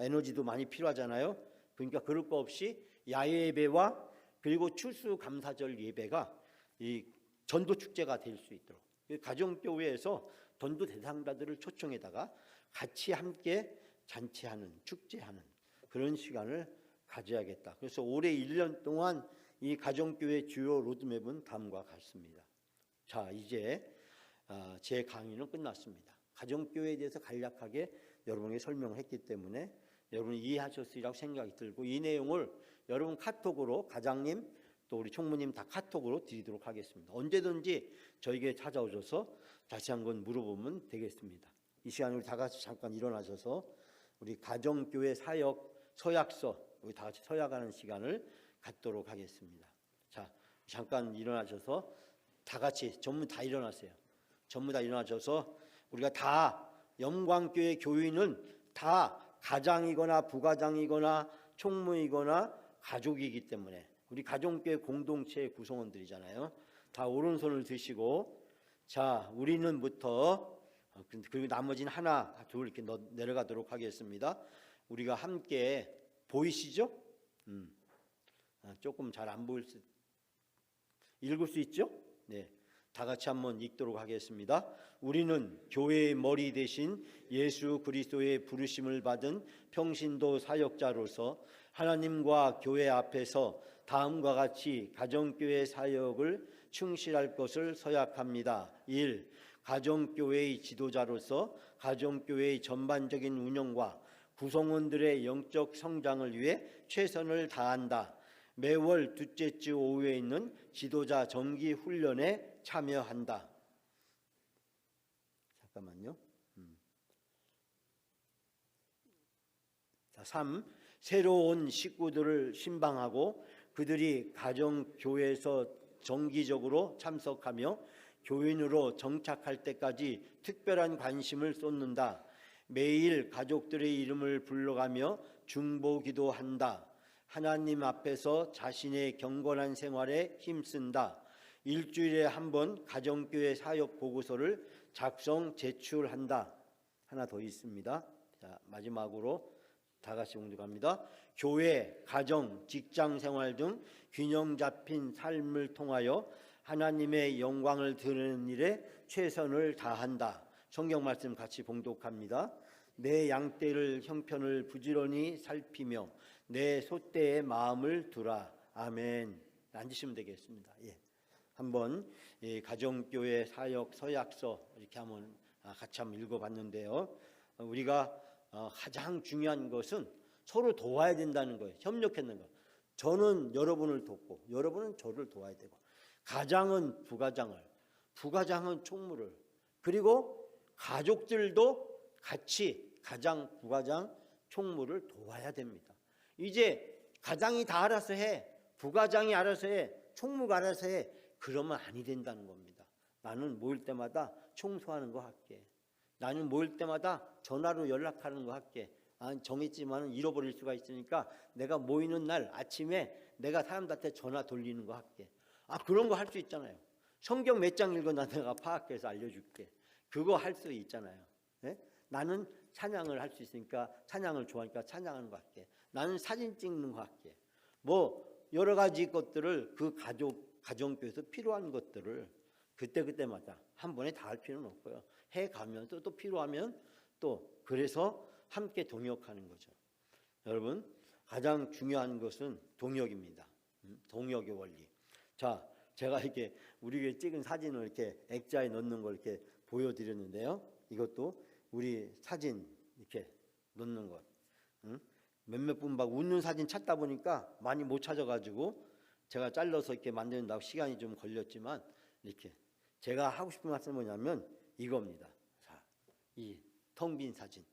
에너지도 많이 필요하잖아요. 그러니까 그럴 거 없이 야외 예배와 그리고 추수감사절 예배가 이 전도축제가 될 수 있도록 가정교회에서 전도 대상자들을 초청해다가 같이 함께 잔치하는 축제하는 그런 시간을 가져야겠다. 그래서 올해 1년 동안 이 가정교회 주요 로드맵은 다음과 같습니다. 자, 이제 제 강의는 끝났습니다. 가정교회에 대해서 간략하게 여러분에게 설명을 했기 때문에 여러분이 이해하셨으리라고 생각이 들고 이 내용을 여러분 카톡으로 가장님 또 우리 총무님 다 카톡으로 드리도록 하겠습니다. 언제든지 저에게 찾아오셔서 다시 한번 물어보면 되겠습니다. 이 시간에 우리 다 같이 잠깐 일어나셔서 우리 가정교회 사역 서약서 우리 다 같이 서약하는 시간을 갖도록 하겠습니다. 자, 잠깐 일어나셔서 다 같이 전부 다 일어나세요. 전부 다 일어나셔서 우리가 다 영광교회 교인은 다 가장이거나 부가장이거나 총무이거나 가족이기 때문에 우리 가정교회 공동체의 구성원들이잖아요. 다 오른손을 드시고 자, 우리는부터 그리고 나머지는 하나 둘 이렇게 내려가도록 하겠습니다. 우리가 함께 보이시죠? 조금 잘 안 보일 수 읽을 수 있죠? 네, 다 같이 한번 읽도록 하겠습니다. 우리는 교회의 머리 대신 예수 그리스도의 부르심을 받은 평신도 사역자로서 하나님과 교회 앞에서 다음과 같이 가정교회 사역을 충실할 것을 서약합니다. 1. 가정교회의 지도자로서 가정교회의 전반적인 운영과 구성원들의 영적 성장을 위해 최선을 다한다. 매월 둘째 주 오후에 있는 지도자 정기 훈련에 참여한다. 잠깐만요. 자, 3. 새로운 식구들을 신방하고 그들이 가정교회에서 정기적으로 참석하며 교인으로 정착할 때까지 특별한 관심을 쏟는다. 매일 가족들의 이름을 불러가며 중보기도한다. 하나님 앞에서 자신의 경건한 생활에 힘쓴다. 일주일에 한 번 가정교회 사역 보고서를 작성 제출한다. 하나 더 있습니다. 자, 마지막으로 다 같이 공독합니다. 교회, 가정, 직장 생활 등 균형 잡힌 삶을 통하여 하나님의 영광을 드리는 일에 최선을 다한다. 성경 말씀 같이 봉독합니다. 내 양떼를 형편을 부지런히 살피며 내 소떼의 마음을 두라. 아멘. 앉으시면 되겠습니다. 예. 한번 가정교회 사역 서약서 이렇게 한번 같이 한번 읽어봤는데요. 우리가 가장 중요한 것은 서로 도와야 된다는 거예요. 협력하는 거. 저는 여러분을 돕고 여러분은 저를 도와야 되고, 가장은 부가장을, 부가장은 총무를, 그리고 가족들도 같이 가장, 부가장, 총무를 도와야 됩니다. 이제 가장이 다 알아서 해, 부가장이 알아서 해, 총무가 알아서 해, 그러면 아니 된다는 겁니다. 나는 모일 때마다 청소하는 거 할게. 나는 모일 때마다 전화로 연락하는 거 할게. 정했지만 잃어버릴 수가 있으니까 내가 모이는 날 아침에 내가 사람들한테 전화 돌리는 거 할게. 그런 거 할 수 있잖아요. 성경 몇 장 읽어놔 내가 파악해서 알려줄게. 그거 할 수 있잖아요. 네? 나는 찬양을 할 수 있으니까, 찬양을 좋아하니까 찬양하는 거 할게. 나는 사진 찍는 거 할게. 뭐 여러 가지 것들을 그 가정교회에서 필요한 것들을 그때마다 한 번에 다 할 필요는 없고요. 해 가면서 또 필요하면 또 그래서 함께 동역하는 거죠. 여러분, 가장 중요한 것은 동역입니다. 동역의 원리. 자, 제가 이렇게 우리 찍은 사진을 이렇게 액자에 넣는 걸 이렇게 보여드렸는데요. 이것도 우리 사진 이렇게 넣는 것. 몇몇 분 막 웃는 사진 찾다 보니까 많이 못 찾아가지고 제가 잘라서 이렇게 만드는다고 시간이 좀 걸렸지만, 이렇게 제가 하고 싶은 말씀은 뭐냐면 이겁니다. 자, 이 텅 빈 사진,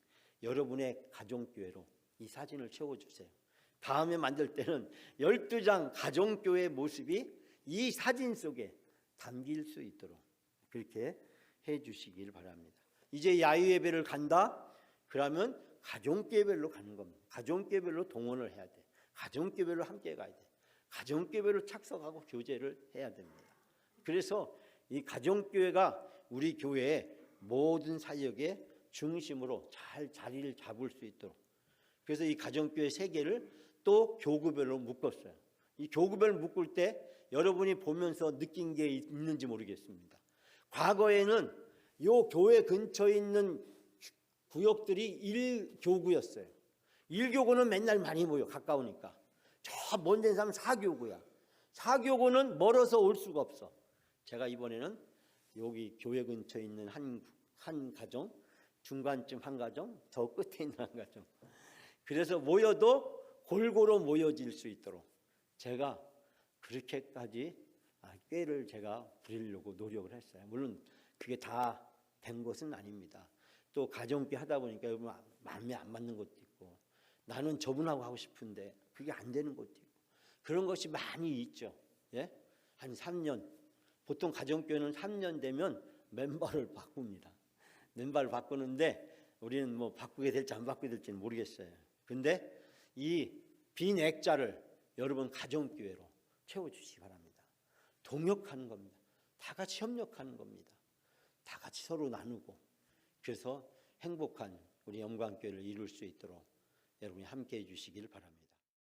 여러분의 가정교회로 이 사진을 채워주세요. 다음에 만들 때는 12장 가정교회 모습이 이 사진 속에 담길 수 있도록 그렇게 해주시길 바랍니다. 이제 야유예배를 간다? 그러면 가정교회별로 가는 겁니다. 가정교회별로 동원을 해야 돼. 가정교회별로 함께 가야 돼. 가정교회로 착석하고 교제를 해야 됩니다. 그래서 이 가정교회가 우리 교회의 모든 사역의 중심으로 잘 자리를 잡을 수 있도록, 그래서 이 가정교회 세계를 또 교구별로 묶었어요. 이 교구별로 묶을 때 여러분이 보면서 느낀 게 있는지 모르겠습니다. 과거에는 이 교회 근처에 있는 구역들이 1교구였어요. 1교구는 맨날 많이 모여, 가까우니까. 저 먼 데는 사람 4교구야. 4교구는 멀어서 올 수가 없어. 제가 이번에는 여기 교회 근처에 있는 한 가정, 중간쯤 한 가정, 저 끝에 있는 한 가정. 그래서 모여도 골고루 모여질 수 있도록 제가 그렇게까지 꾀를 제가 부리려고 노력을 했어요. 물론 그게 다 된 것은 아닙니다. 또 가정교 하다 보니까 여러분 마음에 안 맞는 것도 있고, 나는 저분하고 하고 싶은데 그게 안 되는 것도 있고, 그런 것이 많이 있죠. 예? 한 3년, 보통 가정교회는 3년 되면 멤버를 바꿉니다. 멤버를 바꾸는데 우리는 뭐 바꾸게 될지 안 바꾸게 될지는 모르겠어요. 근데 이 빈 액자를 여러분 가정교회로 채워주시기 바랍니다. 동역하는 겁니다. 다 같이 협력하는 겁니다. 다 같이 서로 나누고, 그래서 행복한 우리 영광교회를 이룰 수 있도록 여러분이 함께해 주시길 바랍니다.